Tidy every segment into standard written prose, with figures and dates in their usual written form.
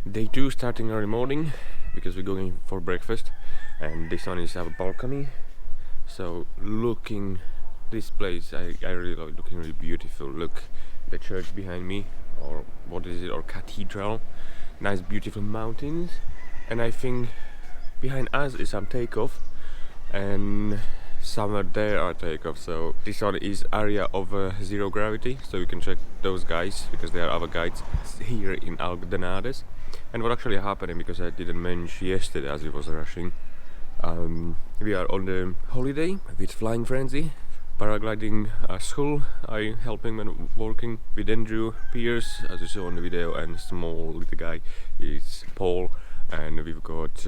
Day 2 starting early morning because we're going for breakfast, and this one is our balcony. So this place I really love, looking really beautiful. Look, the church behind me, or what is it, or cathedral. Nice beautiful mountains, and I think behind us is some takeoff, and somewhere there are takeoff. So this one is area of zero gravity, so you can check those guys because they are our guides here in Algodonales. And what actually happened, because I didn't mention yesterday as it was rushing, we are on the holiday with Flying Frenzy, paragliding school. I helping and working with Andrew, Pierce, as you saw in the video, and small little guy is Paul. And we've got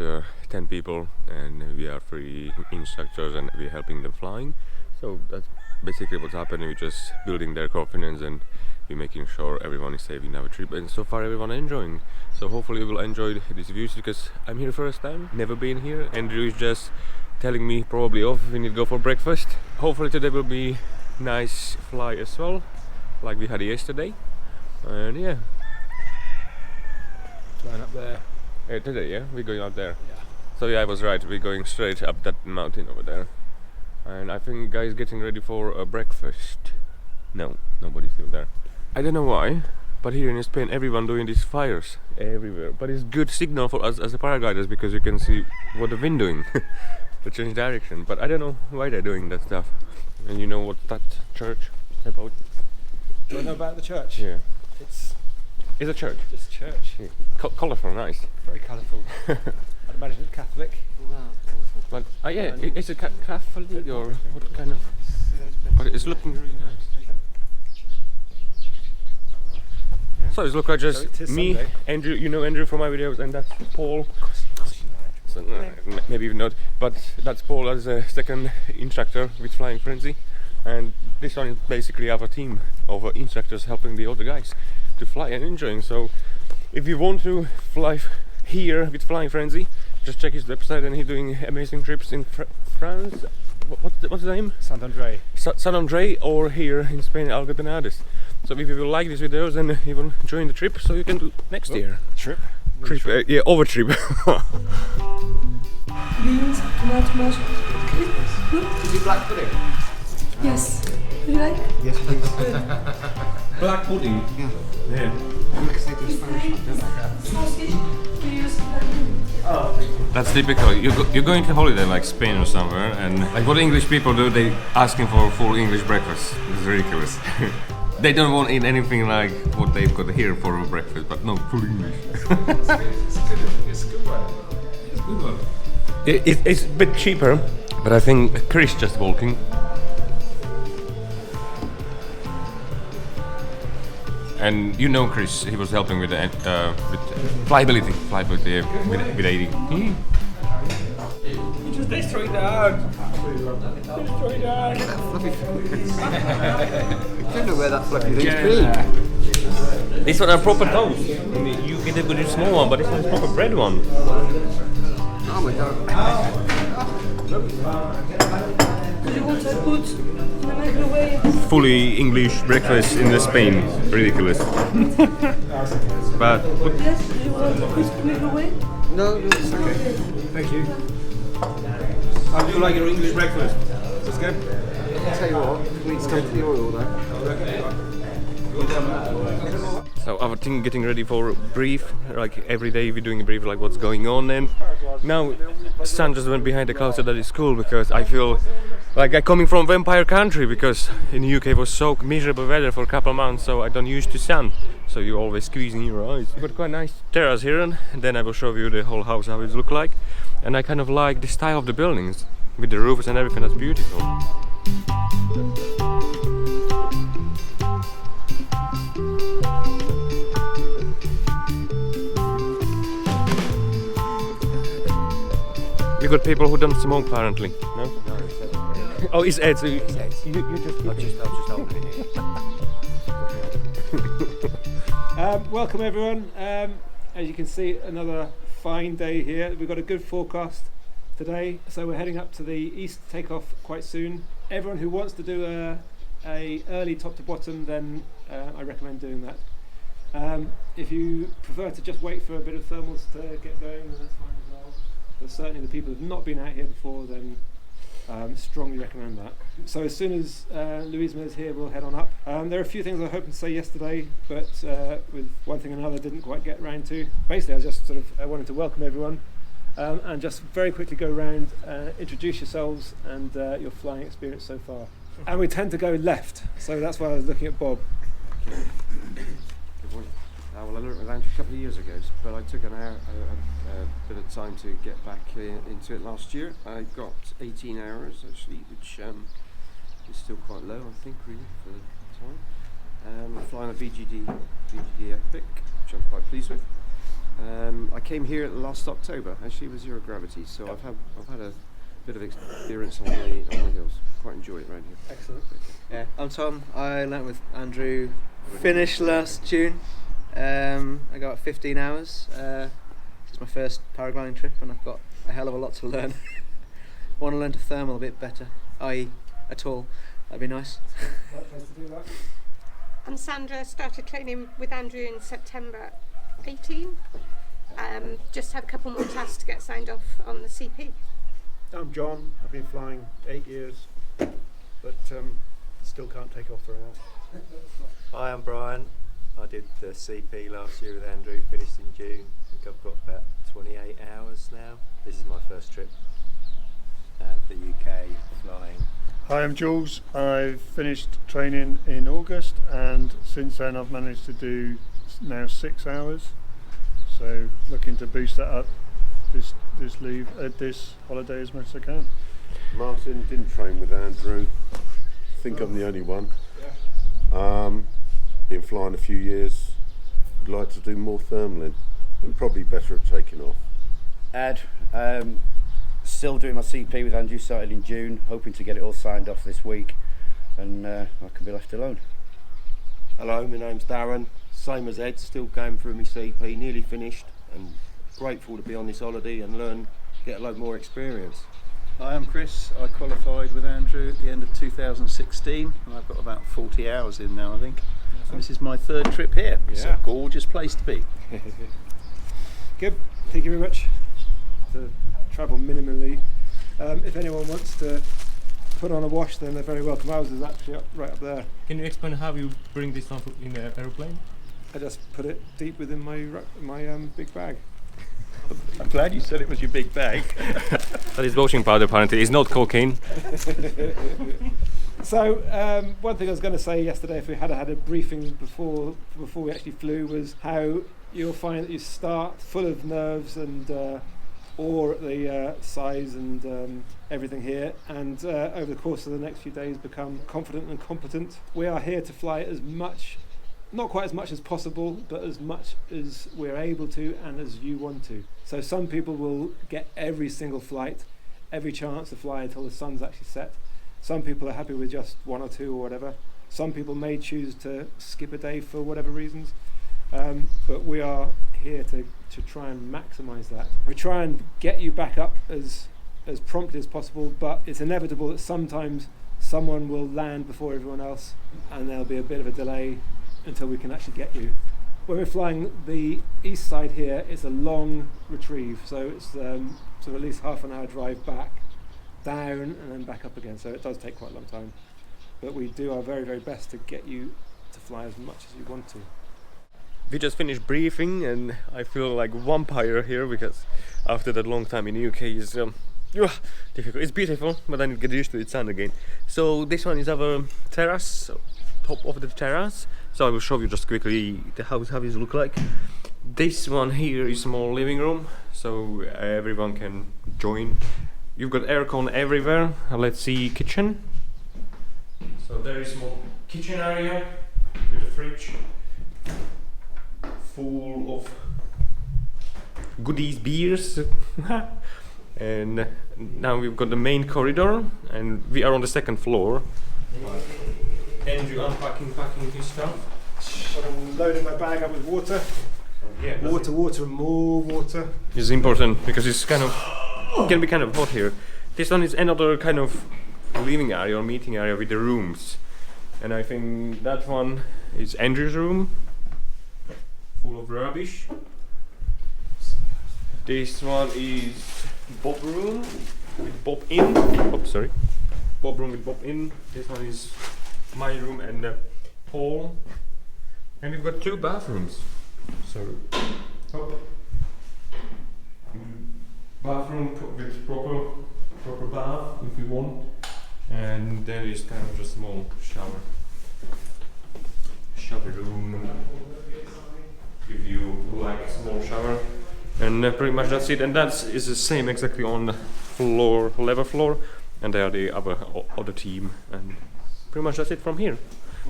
10 people, and we are 3 instructors, and we're helping them flying. So that's basically what's happening. We're just building their confidence, and we're making sure everyone is safe in our trip, and so far everyone enjoying. So hopefully you will enjoy these views, because I'm here first time, never been here. Andrew is just telling me probably off, we need to go for breakfast. Hopefully today will be nice fly as well, like we had yesterday. And yeah, Flying up there. today, yeah, we're going out there. Yeah. So yeah, I was right, we're going straight up that mountain over there. And I think guys getting ready for a breakfast. No, nobody's still there. I don't know why, but here in Spain everyone doing these fires everywhere. But it's good signal for us as a paragliders, because you can see what the wind doing to change direction. But I don't know why they're doing that stuff. And you know what that church about? Do you know about the church? Yeah. It's It's a church. just church. Yeah. Colourful, nice. Very colourful. I'd imagine it's Catholic. But yeah, is it Catholic or what kind of? But it's looking really nice. So it's look like just So it is me, Sunday. Andrew. You know Andrew from my videos, and that's Paul. So, maybe even not, but that's Paul as a second instructor with Flying Frenzy, and this one is basically our team of instructors helping the other guys to fly and enjoying. So if you want to fly here with Flying Frenzy, just check his website, and he's doing amazing trips in France. What's the name? Sant Andre. San Andre, or here in Spain, Algodonales. So if you will like these videos, then you will join the trip, so you can do next year. Trip. Yeah, over trip. Beans, tomato, Is it black pudding? yes. Would you like? Yes, please. Black pudding. Yeah. Yeah. Because they do Spanish, don't they? Sausage. We use black pudding. That's typical. You're going to holiday like Spain or somewhere, and like what English people do, they asking for a full English breakfast. It's ridiculous. They don't want to eat anything like what they've got here for breakfast, but no, full English. It's a good one. It's a good one. It's a bit cheaper, but I think Chris just walking. And you know Chris, he was helping with the with flyability with 80. You just destroy that. Destroy that. Fluffy things. I don't know where that fluffy thing's been. This one are proper toast. You get a good small one, but this one is proper bread one. Oh my god. Do you want to put in the microwave? Fully English breakfast in Spain. Ridiculous. But Yes. Do you want to put in the microwave? No, it's okay. Thank you. how do you like your English breakfast? That's good. I'll tell you what, we need to go to the oil though. So our team getting ready for a brief, like every day we're doing a brief, like what's going on, and now sun just went behind the clouds, so that is cool, because I feel like I'm coming from vampire country, because in the UK it was so miserable weather for a couple of months, so I don't used to sun, so you're always squeezing your eyes. We've got quite nice terrace here, and then I will show you the whole house, how it look like, and I kind of like the style of the buildings, with the roofs and everything. That's beautiful. You got people who don't smoke apparently, no? Oh, it's Ed, so you just keep it. I'll just hold it here. Welcome everyone. As you can see, another fine day here. We've got a good forecast today, so we're heading up to the east to take off quite soon. Everyone who wants to do a early top to bottom, then I recommend doing that. If you prefer to just wait for a bit of thermals to get going, then that's fine as well. But certainly the people who have not been out here before, then strongly recommend that. So as soon as Louise is here, we'll head on up. There are a few things I was hoping to say yesterday, but with one thing and another, didn't quite get round to. Basically, I just I wanted to welcome everyone and just very quickly go around, introduce yourselves and your flying experience so far. And we tend to go left, so that's why I was looking at Bob. Good morning. Well, I learned with Andrew a couple of years ago, but I took a bit of time to get back into it last year. I got 18 hours actually, which is still quite low, I think, really, for the time. I'm flying a VGD Epic, which I'm quite pleased with. I came here last October, actually with zero gravity, so I've had a bit of experience on the hills. Quite enjoy it around here. Excellent. Yeah, I'm Tom. I learnt with Andrew. Finished last June. I got 15 hours. This is my first paragliding trip, and I've got a hell of a lot to learn. I want to learn to thermal a bit better, i.e. at all. That'd be nice. Right place to do that. I'm Sandra, started training with Andrew in September 18. Just have a couple more tasks to get signed off on the CP. I'm John. I've been flying 8 years, but still can't take off very well. Hi, I'm Brian. I did the CP last year with Andrew, finished in June. I think I've got about 28 hours now. This is my first trip out of the UK flying. Hi, I'm Jules. I've finished training in August, and since then I've managed to do now 6 hours. So looking to boost that up this holiday as much as I can. Martin didn't train with Andrew. I think I'm the only one. Been flying a few years. Would like to do more thermaling and probably better at taking off. Ed, still doing my CP with Andrew, started in June, hoping to get it all signed off this week, and I can be left alone. Hello, my name's Darren, same as Ed, still going through my CP, nearly finished, and grateful to be on this holiday and get a load more experience. Hi, I'm Chris. I qualified with Andrew at the end of 2016, and I've got about 40 hours in now, I think. And this is my third trip here. It's a gorgeous place to be. Good, thank you very much. To travel minimally. If anyone wants to put on a wash, then they're very welcome. Ours is actually right up there. Can you explain how you bring this on in the aeroplane? I just put it deep within my big bag. I'm glad you said it was your big bag. That is washing powder apparently, it's not cocaine. So one thing I was going to say yesterday, if we had a briefing before we actually flew, was how you'll find that you start full of nerves and awe at the size and everything here, and over the course of the next few days become confident and competent. We are here to fly as much, not quite as much as possible, but as much as we're able to and as you want to. So some people will get every single flight, every chance to fly until the sun's actually set. Some people are happy with just one or two or whatever. Some people may choose to skip a day for whatever reasons. But we are here to try and maximise that. We try and get you back up as promptly as possible, but it's inevitable that sometimes someone will land before everyone else and there'll be a bit of a delay until we can actually get you. When we're flying the east side here, it's a long retrieve, so it's sort of at least half an hour drive back, down and then back up again, so it does take quite a long time. But we do our very, very best to get you to fly as much as you want to. We just finished briefing and I feel like vampire here because after that long time in the UK is difficult. It's beautiful, but then you get used to the sun again. So this one is our terrace, so top of the terrace. So I will show you just quickly the house, how it look like. This one here is small living room, so everyone can join. You've got aircon everywhere. Let's see kitchen. So there is small kitchen area with a fridge full of goodies, beers. And now we've got the main corridor and we are on the second floor. Andrew packing his stuff. I'm loading my bag up with water. Water and more water. It's important because it's kind of can be kind of hot here. This one is another kind of living area or meeting area with the rooms. And I think that one is Andrew's room. full of rubbish. This one is Bob room with Bob in. Oh, sorry. Bob room with Bob in. This one is my room and the hall. And we've got 2 bathrooms. So, bathroom with proper bath if we want. And there is kind of a small shower room if you like a small shower, and pretty much that's it. And that is the same exactly on the floor, level floor, and they are the other team, and pretty much that's it from here.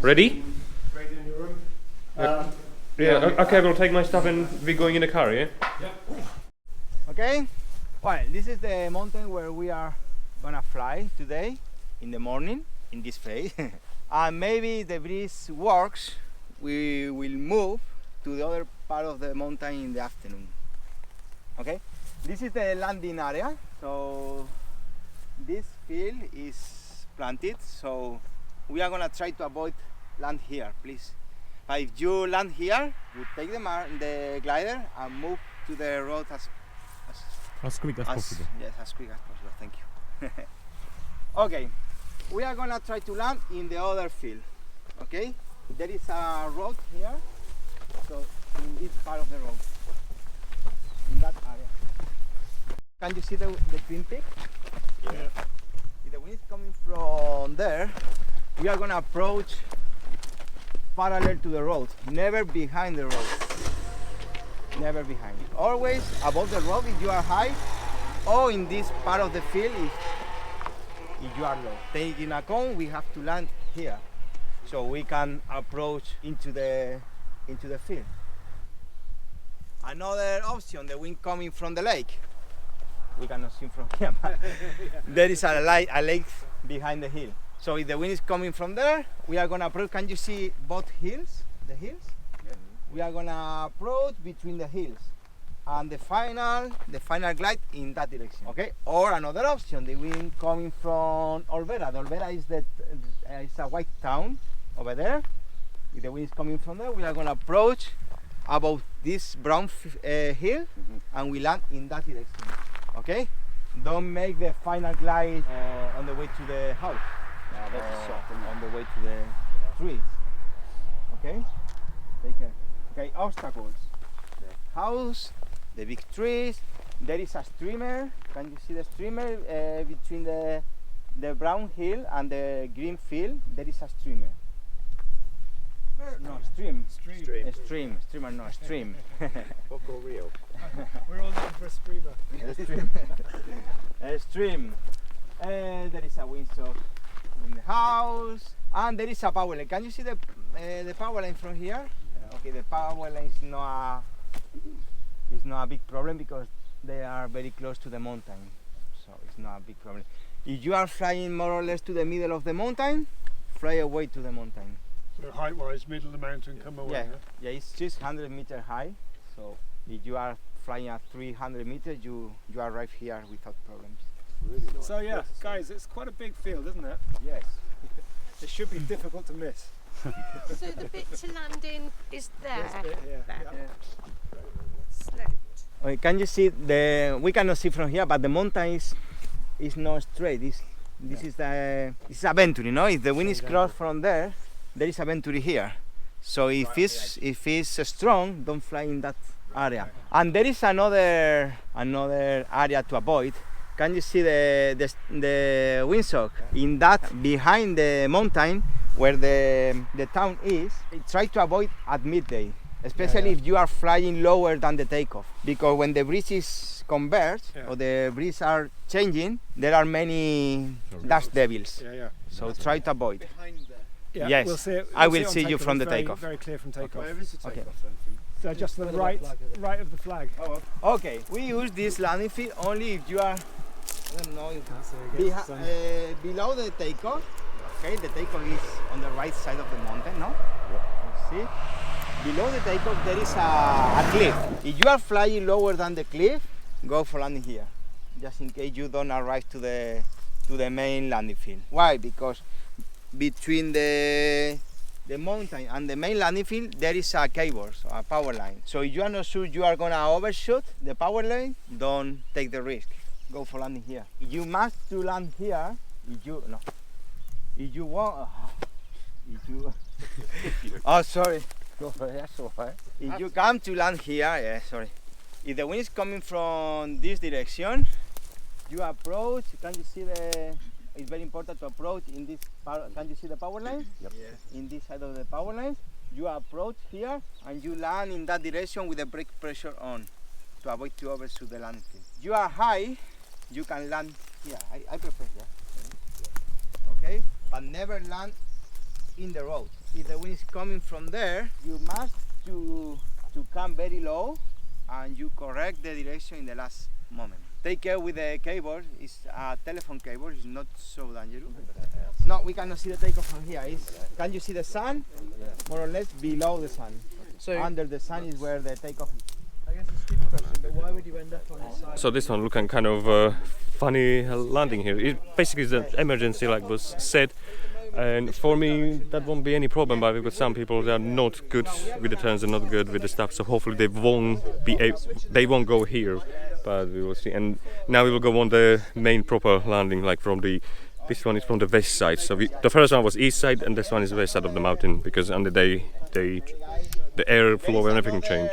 Ready? Ready in your room? Yeah. Okay, we'll take my stuff and we're going in the car. Yeah. Okay. Well, this is the mountain where we are gonna fly today in the morning in this phase. And maybe if the breeze works, we will move to the other part of the mountain in the afternoon. Okay, this is the landing area. So this field is planted, so we are gonna try to avoid land here, please. But if you land here, you take the glider and move to the road As quick as possible. Yes, as quick as possible. Thank you. Okay, we are gonna try to land in the other field. Okay, there is a road here, so in this part of the road, in that area. Can you see the twin peak? Yeah. If the wind is coming from there, we are gonna approach parallel to the road, never behind the road. Never behind it. Always above the road if you are high, or in this part of the field if you are low. Taking a cone, we have to land here, so we can approach into the field. Another option, the wind coming from the lake. We cannot see from here, but there is a lake behind the hill. So if the wind is coming from there, we are gonna approach. Can you see both hills? The hills? Yeah. We are gonna approach between the hills, and the final glide in that direction. Okay. Or another option, the wind coming from Olvera. The Olvera is it's a white town over there. If the wind is coming from there, we are gonna approach about this brown hill, and we land in that direction. Okay. Don't make the final glide on the way to the house. On the way to the trees. Okay? Take care. Okay, obstacles. The house, the big trees. There is a streamer. Can you see the streamer between the brown hill and the green field? There is a streamer. No, stream. Streamer, no, stream. Poco real. We're all looking for a streamer. A stream. There is a windsocks in the house, and there is a power line. Can you see the power line from here? Yeah. Okay, the power line is not a big problem because they are very close to the mountain, so it's not a big problem. If you are flying more or less to the middle of the mountain, fly away to the mountain. So height-wise, middle of the mountain, come away. Yeah, it's just 100 meters high. So if you are flying at 300 meters, you arrive here without problems. Really nice. So yeah, guys, it's quite a big field, isn't it? Yes. It should be difficult to miss. So the bit to land in is there. This bit here. There. Yeah. Sloped. Okay, can you see we cannot see from here, but the mountain is not straight. This is a venturi, you know. If the wind is crossed from there is a venturi here. So if it's strong, don't fly in that area. And there is another area to avoid. Can you see the windsock? In that behind the mountain where the town is, try to avoid at midday, especially if you are flying lower than the takeoff, because when the breeze is converged or the breeze are changing, there are many dust devils. So try to avoid. Yeah, yes, we'll see it, I will see you from the takeoff. Very clear from takeoff. Where is the takeoff then? So just to the right of the flag. Okay, we use this landing field only if you are, I don't know, below the takeoff. Okay, the takeoff is on the right side of the mountain, no? You see? Below the takeoff there is a cliff. If you are flying lower than the cliff, go for landing here, just in case you don't arrive to the main landing field. Why? Because between the the mountain and the main landing field, there is a cable, so a power line. So if you are not sure you are gonna overshoot the power line, don't take the risk. Go for landing here. You must to land here. If you want, if you, oh sorry. That's all right. If you come to land here, yeah, sorry. If the wind is coming from this direction, you approach. Can you see the? It's very important to approach in this. Can you see the power line? Yep. Yeah. In this side of the power lines, you approach here and you land in that direction with the brake pressure on to avoid to overshoot the landing field. You are high, you can land here. I prefer that. Okay, but never land in the road. If the wind is coming from there, you must to come very low and you correct the direction in the last moment. Take care with the cable. It's a telephone cable. It's not so dangerous. No, we cannot see the takeoff from here. Can you see the sun? More or less below the sun. So under the sun is where the takeoff is. I guess it's a stupid question, but why would you end up on this side? So this one looking kind of funny landing here. It basically is an emergency, like was said. And for me, that won't be any problem, but we've got some people that are not good with the turns and not good with the stuff. So hopefully they won't go here, but we will see. And now we will go on the main proper landing, like from the. This one is from the west side. So the first one was east side, and this one is west side of the mountain, because on the day the airflow and everything change.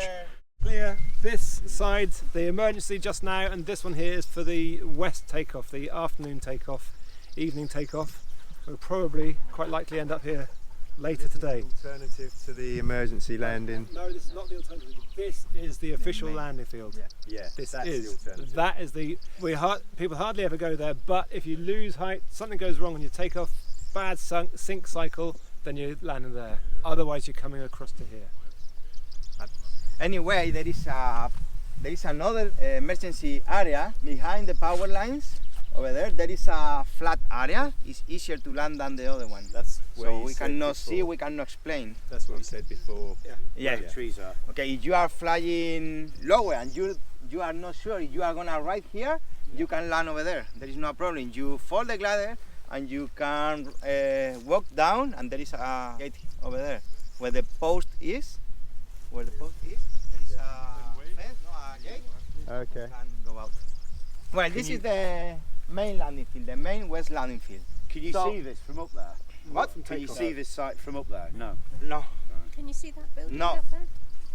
Clear this side, the emergency just now, and this one here is for the west takeoff, the afternoon takeoff, evening takeoff. We'll probably quite likely end up here later today. Alternative to the emergency landing. No, this is not the alternative. This is the official landing field. Yeah, This that's is the alternative. that is the people hardly ever go there. But if you lose height, something goes wrong on your takeoff, bad sink cycle, then you're landing there. Otherwise, you're coming across to here. Anyway, there is another emergency area behind the power lines. Over there, there is a flat area. It's easier to land than the other one. That's where so you we said cannot before. see, we cannot explain. That's what you said before. Yeah. Where the trees are. Okay, if you are flying lower and you are not sure if you are gonna ride here, you can land over there. There is no problem. You fold the glider and you can walk down, and there is a gate over there where the post is. Where the post is, there is a fence, no, a gate. Okay. You can go out. Well, this is the main landing field, the main west landing field. Can you So- see this from up there? What? Can you see this site from up there? No. No. Can you see that building No. up there?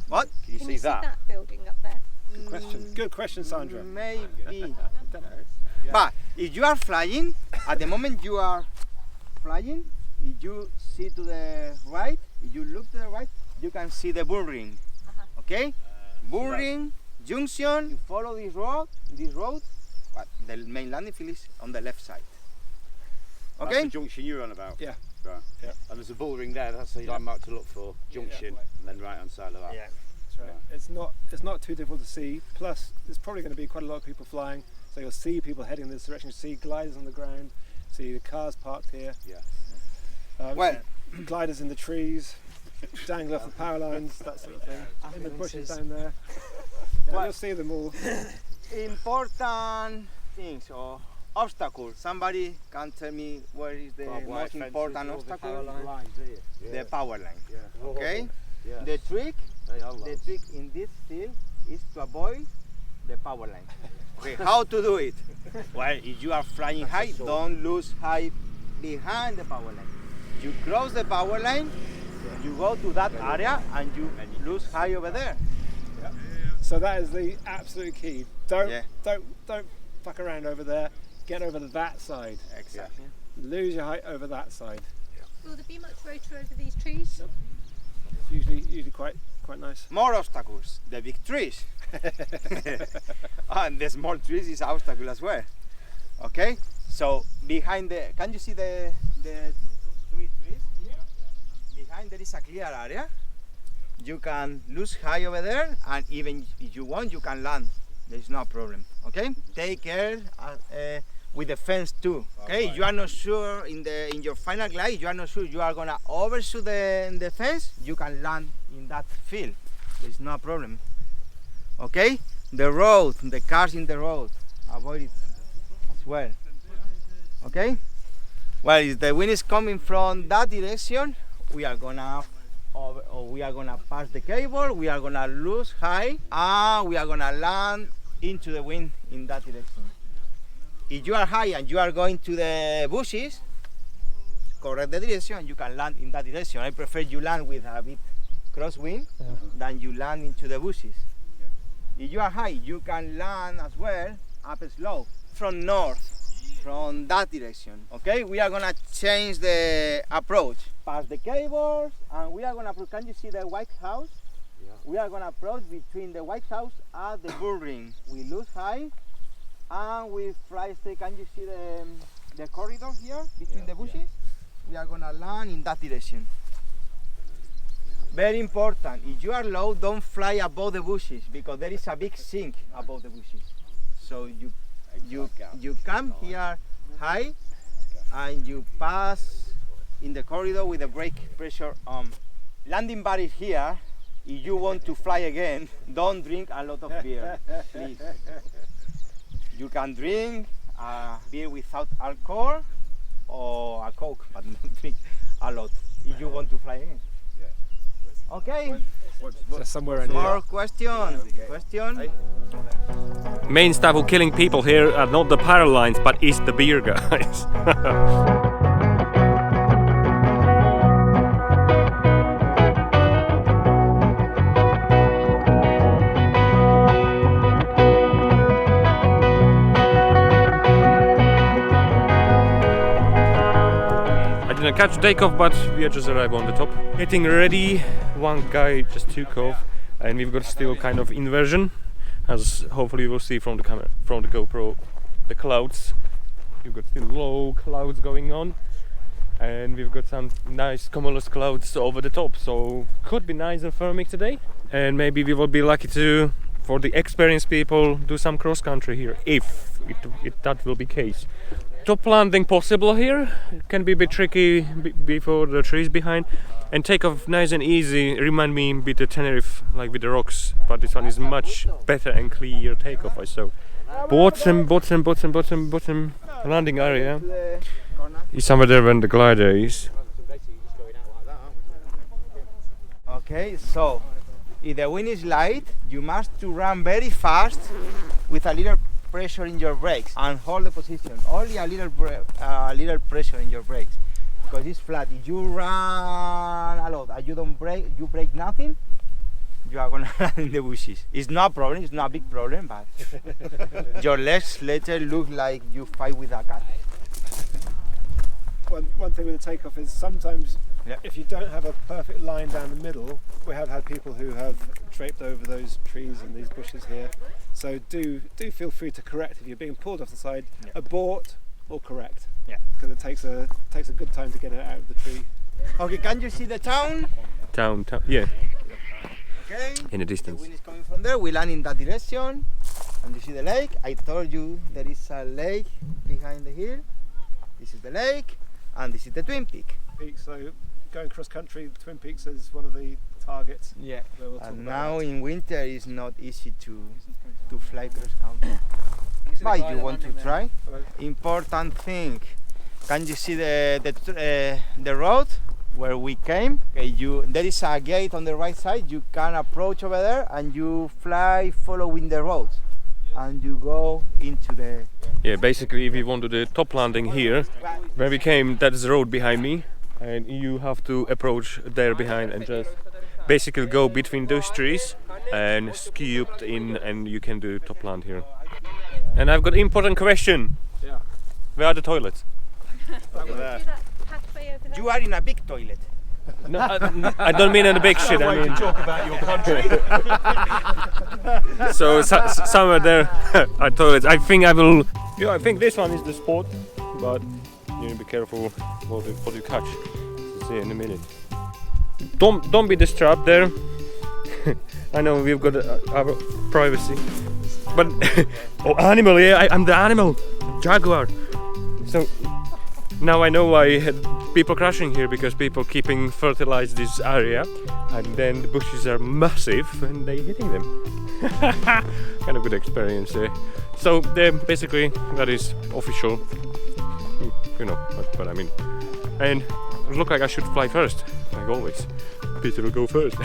What? Can you Can see you see that? that building up there? Good question. Good question, Sandra. Maybe. Don't know. But if you are flying, at the moment you are flying, if you see to the right, if you look to the right, you can see the bull ring. Okay? Bull ring, junction, you follow this road, but the main landing field is on the left side. That's Okay? the junction you're on about? Yeah. Right. Yeah. And there's a bull ring there, that's the landmark to look for. Junction, and then right hand side of that. Yeah. That's right. It's not too difficult to see. Plus, there's probably going to be quite a lot of people flying, so you'll see people heading in this direction. You see gliders on the ground, see the cars parked here. Yeah. Well, see gliders in the trees, dangle off the power lines, that sort of thing. In the bushes down there. Well- You'll see them all. important things or obstacles. Somebody can tell me where is the Barbed wire most fences, important all the obstacle? lines here. The power line. Yeah. Okay? Yeah. The trick They are The lots. trick in this field is to avoid the power line. Okay, how to do it? Well, if you are flying high, don't lose height behind the power line. You cross the power line, you go to that area, and you lose height over there. So that is the absolute key. Don't Yeah. don't fuck around over there. Get over that side. Exactly. Lose your height over that side. Will there be much rotor over these trees? It's usually quite nice. More obstacles. The big trees. And the small trees is obstacle as well. Okay? So behind the, can you see the 3 trees here? Behind there is a clear area. You can lose height over there, and even if you want, you can land. There is no problem. Okay? Take care with the fence too. Okay? You are not sure in your final glide. You are not sure you are gonna overshoot the fence. You can land in that field. There is no problem. Okay? The road, the cars in the road, avoid it as well. Okay? Well, if the wind is coming from that direction, we are gonna pass the cable, we are gonna lose high, and we are gonna land into the wind in that direction. If you are high and you are going to the bushes, correct the direction, you can land in that direction. I prefer you land with a bit crosswind than you land into the bushes. If you are high, you can land as well up slope from north, from that direction. Okay, we are gonna change the approach. Pass the cables, and we are gonna approach. Can you see the White House? Yeah. We are gonna approach between the White House and the bull ring. We lose high, and we fly straight. Can you see the corridor here between the bushes? We are gonna land in that direction. Very important, if you are low, don't fly above the bushes because there is a big sink above the bushes. So you come here high and you pass in the corridor with the brake pressure on. Landing bar is here. If you want to fly again, don't drink a lot of beer, please. You can drink a beer without alcohol or a Coke, but don't drink a lot if you want to fly again. Okay. Somewhere in More question. Main staff who killing people here are not the Paragliders, but is the beer guys. I didn't catch the takeoff, but we just arrived on the top. Getting ready, one guy just took off, and we've got still kind of inversion, as hopefully you will see from the camera, from the GoPro, the clouds. We've got still low clouds going on, and we've got some nice cumulus clouds over the top, so could be nice and thermic today, and maybe we will be lucky to, for the experienced people, do some cross country here, if that will be case. Top landing possible here, it can be a bit tricky before the trees behind, and take off nice and easy, remind me a bit of Tenerife, like with the rocks, but this one is much better and clear takeoff, I saw. Bottom landing area is somewhere there when the glider is. Okay, so if the wind is light, you must to run very fast with a little pressure in your brakes and hold the position. Only a little pressure in your brakes because it's flat. If you run a lot and you don't brake, you brake nothing, you are gonna run in the bushes. It's not a problem. It's not a big problem, but your legs later look like you fight with a cat. One thing with the takeoff is sometimes if you don't have a perfect line down the middle, we have had people who have draped over those trees and these bushes here. So do feel free to correct if you're being pulled off the side, abort or correct. Yeah. Because it takes a good time to get it out of the tree. Okay, can you see the town? Town, yeah. Okay. In the distance. The wind is coming from there. We land in that direction, and you see the lake. I told you there is a lake behind the hill. This is the lake, and this is the Twin Peak. So going cross country, Twin Peaks is one of the targets. Yeah. And now in winter it's not easy to fly cross country. But you want to try? Important thing. Can you see the road where we came? Okay, there is a gate on the right side. You can approach over there and you fly following the road, and you go into the. Yeah, basically, if you want to do the top landing here, where we came, that's the road behind me, and you have to approach there behind and just basically go between those trees and scooped in, and you can do top land here. And I've got an important question. Yeah. Where are the toilets? Over there. You are in a big toilet. No, I don't mean in a big shit. I mean. Talk about your country. So somewhere there are toilets. I think I will. Yeah, I think this one is the spot, but you need to be careful what you catch. We'll see in a minute. Don't be disturbed there. I know we've got our privacy, but oh, animal! Yeah, I'm the animal, jaguar. So now I know why I had people crashing here, because people keeping fertilize this area, and then the bushes are massive and they hitting them. Kind of good experience. So basically that is official. You know what I mean. And look like I should fly first, like always. Peter will go first.